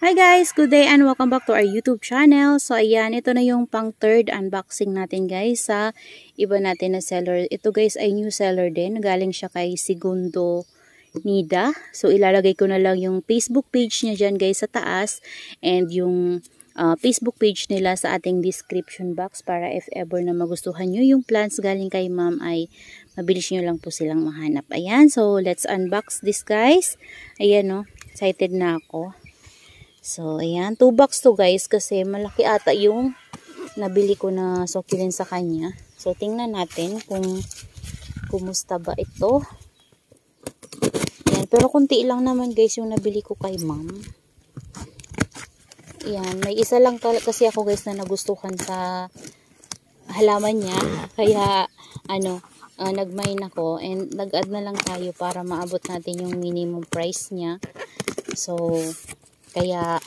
Hi guys! Good day and welcome back to our YouTube channel. So ayan, ito na yung pang third unboxing natin guys sa iba natin na seller. Ito guys ay new seller din. Galing siya kay Segundo Nida. So ilalagay ko na lang yung Facebook page niya dyan guys sa taas. And yung Facebook page nila sa ating description box para if ever na magustuhan nyo yung plants galing kay ma'am ay mabilis nyo lang po silang mahanap. Ayan, so let's unbox this guys. Ayan o, excited na ako. So, ayan. 2 box to guys kasi malaki ata yung nabili ko na succulent sa kanya. So, tingnan natin kung kumusta ba ito. Ayan. Pero kunti lang naman guys yung nabili ko kay ma'am. Ayan. May isa lang kasi ako guys na nagustuhan sa halaman niya. Kaya, nag-mine ako. And nag-add na lang tayo para maabot natin yung minimum price niya. So, kaya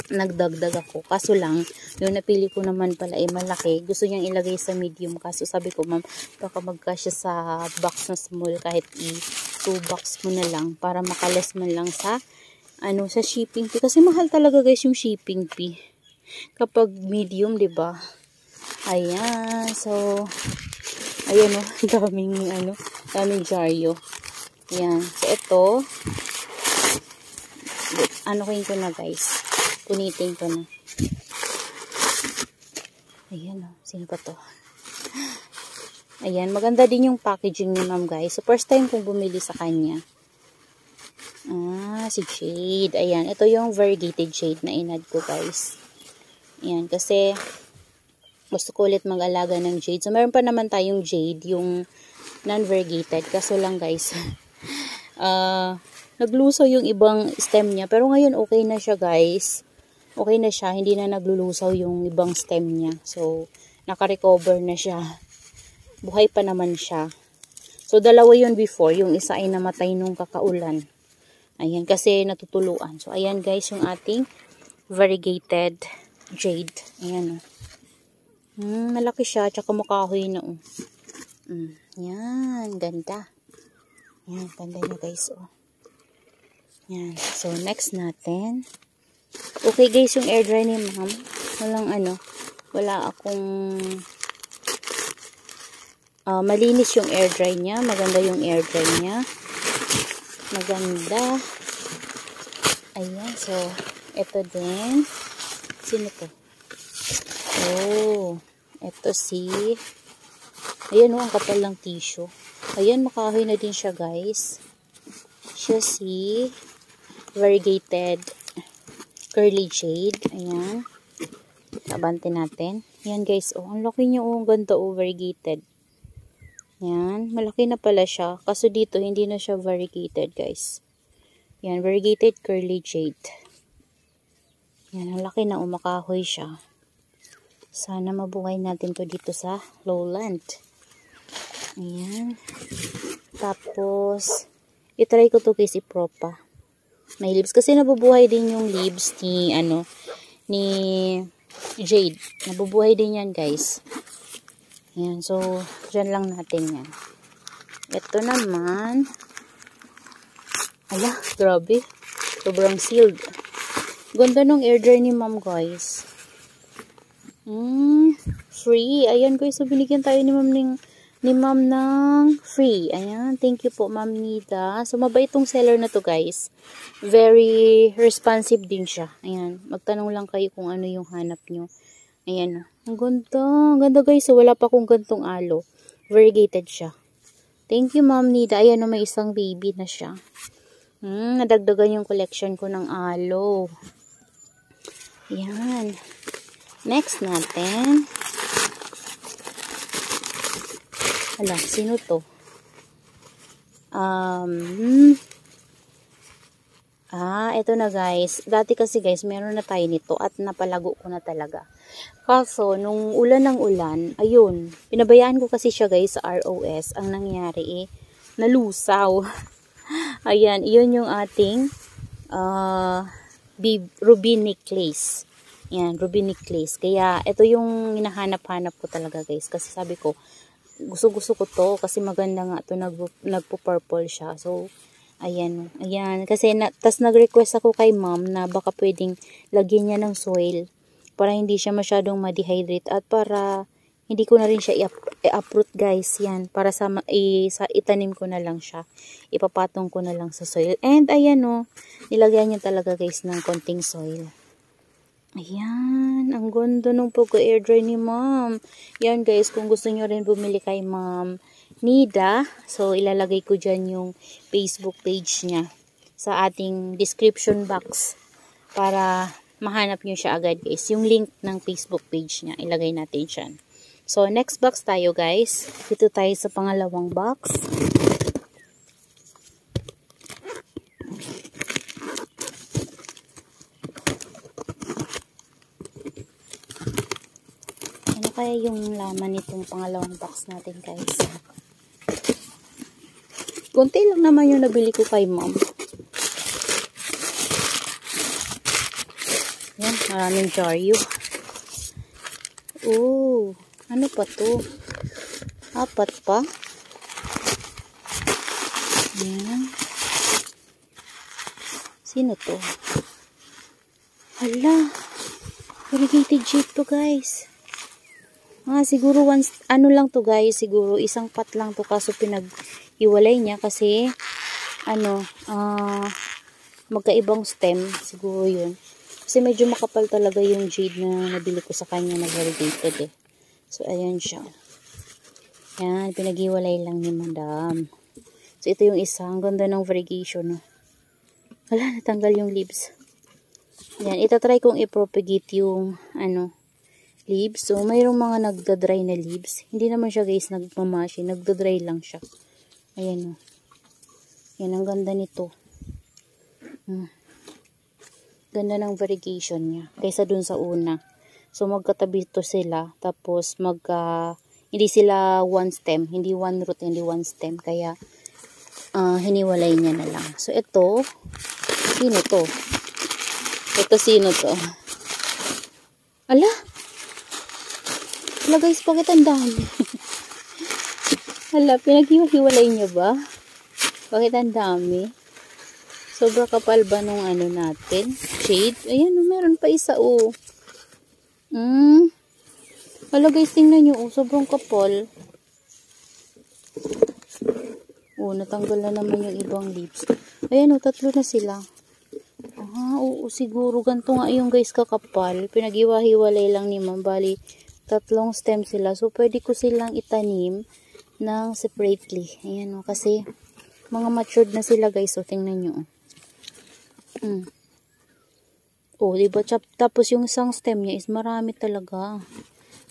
nagdagdag ako. Kaso lang, yung napili ko naman pala ay malaki. Gusto niyang ilagay sa medium. Kaso sabi ko, ma'am, baka magkasya sa box na small kahit i-2 box mo na lang para makalas man lang sa sa shipping fee. Kasi mahal talaga guys yung shipping fee. Kapag medium, 'di ba? Ayan. So, ayan oh, daming jaryo. Ayan. So, ito ko na guys. Punitin ko na. Ayan o. Sino pa to? Ayan. Maganda din yung packaging ni ma'am guys. So, first time kong bumili sa kanya. Si Jade. Ayan. Ito yung variegated jade na inad ko guys. Ayan. Kasi gusto ko ulit mag-alaga ng jade. So, meron pa naman tayong jade. Yung non-variegated. Kaso lang guys. Naglusaw yung ibang stem niya. Pero ngayon okay na siya guys. Okay na siya. Hindi na naglulusaw yung ibang stem niya. So, naka-recover na siya. Buhay pa naman siya. So, dalawa yun before. Yung isa ay namatay nung kakaulan. Ayan, kasi natutuluan. So, ayan guys yung ating variegated jade. Ayan o. Malaki siya. Tsaka makahoy na o. Ayan, ganda. Ayan, ganda niya guys o. Yan. So, next natin. Okay guys, yung air dry ni ma'am. Wala akong malinis yung air dry niya. Maganda yung air dry niya. Maganda. Ayan. So, ito din. Sino to? Oh, ito si ayan o, ang kapal ng tissue. Ayan, makahoy na din siya guys. Siya si variegated curly jade. Ayan. Kabante natin. Ayan guys. Oh, ang laki niya. Oh, ang ganda. Oh, variegated. Ayan. Malaki na pala siya. Kaso dito, hindi na siya variegated guys. Ayan. Variegated curly jade. Ayan. Ang laki na. Umakahoy siya. Sana mabuhay natin to dito sa lowland. Ayan. Tapos, itry ko to guys ipropa. May leaves. Kasi nabubuhay din yung leaves ni jade. Nabubuhay din yan guys. Ayan. So, dyan lang natin yan. Ito naman. Ala, grabe. Sobrang sealed. Ganda nung air dry ni ma'am guys. Free. Ayan guys. So, binigyan tayo ni ma'am ng free. Ayan. Thank you po, Ma'am Nida. So, mabait itong seller na to, guys. Very responsive din siya. Ayan. Magtanong lang kayo kung ano yung hanap nyo. Ayan. Ang ganda. Ang ganda, guys. So, wala pa akong gantong alo. Variegated siya. Thank you, Ma'am Nida. Ayan, may isang baby na siya. Nadagdagan yung collection ko ng alo. Ayan. Next natin. Ala, sino to? Ito na guys. Dati kasi guys, meron na tayo nito at napalago ko na talaga. Kaso, nung ulan ng ulan, ayun, pinabayaan ko kasi siya guys sa ROS. Ang nangyari nalusaw. Ayan, iyon yung ating ruby necklace. Ayan, ruby necklace. Kaya, ito yung hinahanap-hanap ko talaga guys. Kasi sabi ko, gusto ko to kasi maganda nga to, nagpo-purple siya. So, Ayan, ayan. Kasi, tas nag-request ako kay ma'am na baka pwedeng lagyan niya ng soil para hindi siya masyadong ma-dehydrate at para hindi ko na rin siya i-uproot guys. Yan, para sa itanim ko na lang siya. Ipapatong ko na lang sa soil. And ayan o, nilagyan niya talaga guys ng konting soil. Ayan, ang ganda nung pag-air dry ni ma'am. Yan guys, kung gusto nyo rin bumili kay ma'am Nida, so ilalagay ko dyan yung Facebook page niya sa ating description box para mahanap nyo siya agad guys. Yung link ng Facebook page niya, ilagay natin dyan. So, next box tayo guys. Dito tayo sa pangalawang box. Ano kaya yung laman nitong pangalawang box natin guys? Konti lang naman yung nabili ko kay ma'am. Yan, maraming jaryo. Oh, ano pa to? 4 pa. Yan. Sino to? Hala, variegated shape to guys. Siguro ano lang to guys, siguro isang pot lang to kaso pinaghiwalay niya kasi magkaibang stem siguro yun. Kasi medyo makapal talaga yung jade na nabili ko sa kanya na variegated eh. So ayan siya. Yan, pinaghiwalay lang ni madam. So ito yung isa, ang ganda ng variegation. Wala, natanggal yung leaves. Yan, itatry kong i-propagate yung leaves. So, mayroong mga nagda-dry na leaves. Hindi naman siya guys nagmamashi. Nagda-dry lang siya. Ayan o. Yan, ang ganda nito. Ganda ng variegation niya. Kaysa dun sa una. So, magkatabi to sila. Tapos, hindi sila one stem. Hindi one root, hindi one stem. Kaya, hiniwalay niya na lang. So, ito, sino to? Ito, sino to? Ala! Hala guys, bakit ang dami? Hala, pinaghiwalay niya ba? Bakit ang dami? Sobra kapal ba nung natin? Shade? Ayan, meron pa isa Hala guys, tingnan nyo sobrang kapal. Natanggal na naman yung ibang leaves. Ayan 3 na sila. Oo, siguro ganito nga yung guys kakapal. Pinaghiwa-hiwalay lang ni ma'am. Bali, 3 stem sila. So, pwede ko silang itanim ng separately. Ayan kasi mga matured na sila guys. So, tingnan nyo. Diba? Tapos yung isang stem niya is marami talaga.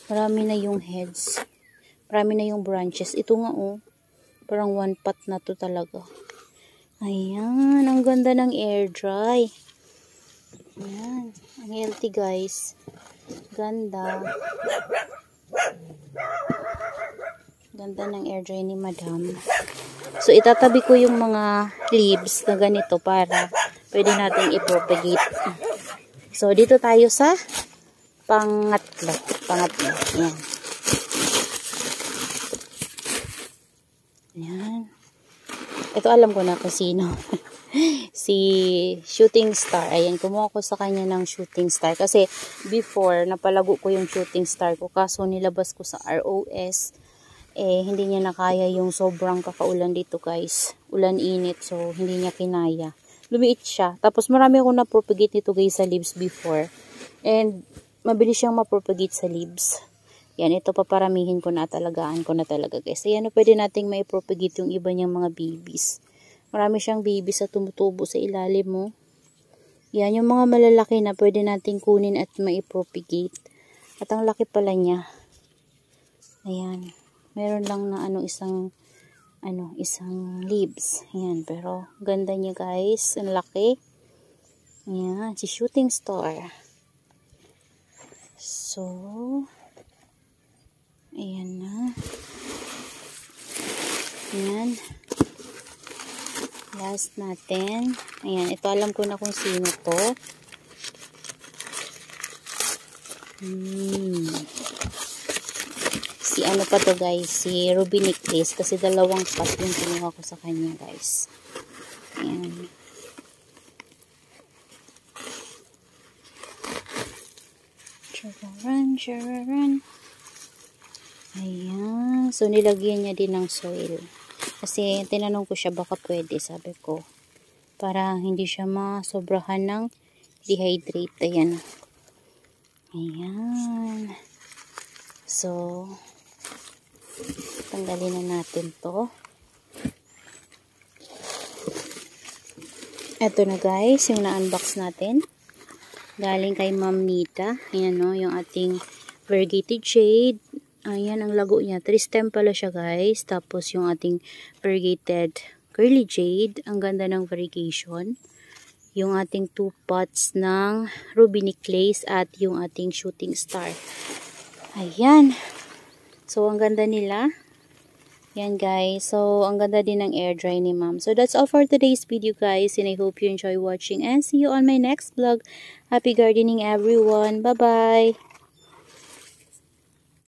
Marami na yung heads. Marami na yung branches. Ito nga parang one pot na to talaga. Ayan, ang ganda ng air dry. Ayan, ang healthy guys. Ganda. Ganda ng air dry ni madam. So, itatabi ko yung mga leaves na ganito para pwede natin i-propagate. So, dito tayo sa pangatlo. Ayan. Ayan. Ito alam ko na kung sino. Si Shooting Star. Ayan, kumuha ko sa kanya ng Shooting Star. Kasi before, napalago ko yung Shooting Star ko. Kaso nilabas ko sa ROS. Hindi niya nakaya yung sobrang kakaulan dito guys. Ulan init. So, hindi niya kinaya. Lumiit siya. Tapos marami akong na-propagate nito guys sa leaves before. And mabilis siyang ma-propagate sa leaves. Yan, ito paparamihin ko na, talagaan ko na talaga guys. Ayan, pwede nating mai-propagate yung iba niyang mga babies. Marami siyang babies na tumutubo sa ilalim mo. Yan, yung mga malalaki na pwede nating kunin at mai-propagate. At ang laki pala niya. Ayan, meron lang na isang leaves. Ayan, pero ganda niya guys. Ang laki. Ayan, si Shooting Star. So, ayan na. Ayan. Last natin. Ayan, ito alam ko na kung sino to. Si ano pa to guys, si Ruby Necklace. Kasi 2 pot yung kinuha ko sa kanya guys. Ayan. Chararan. Ayan. So, nilagyan niya din ng soil. Kasi, tinanong ko siya baka pwede, sabi ko. Para hindi siya masobrahan ng dehydrate. Ayan. Ayan. So, tanggalin na natin to. Ito na guys, yung na-unbox natin. Galing kay Ma'am Nita. Ayan no, yung ating variegated jade. Ayan ang lago niya. 3 stem pala siya guys. Tapos yung ating variegated curly jade. Ang ganda ng variegation. Yung ating 2 pots ng ruby necklace at yung ating shooting star. Ayan. So ang ganda nila. Yan guys, so ang ganda din ng air dry ni ma'am. So that's all for today's video guys, and I hope you enjoy watching and see you on my next vlog. Happy gardening everyone, bye bye!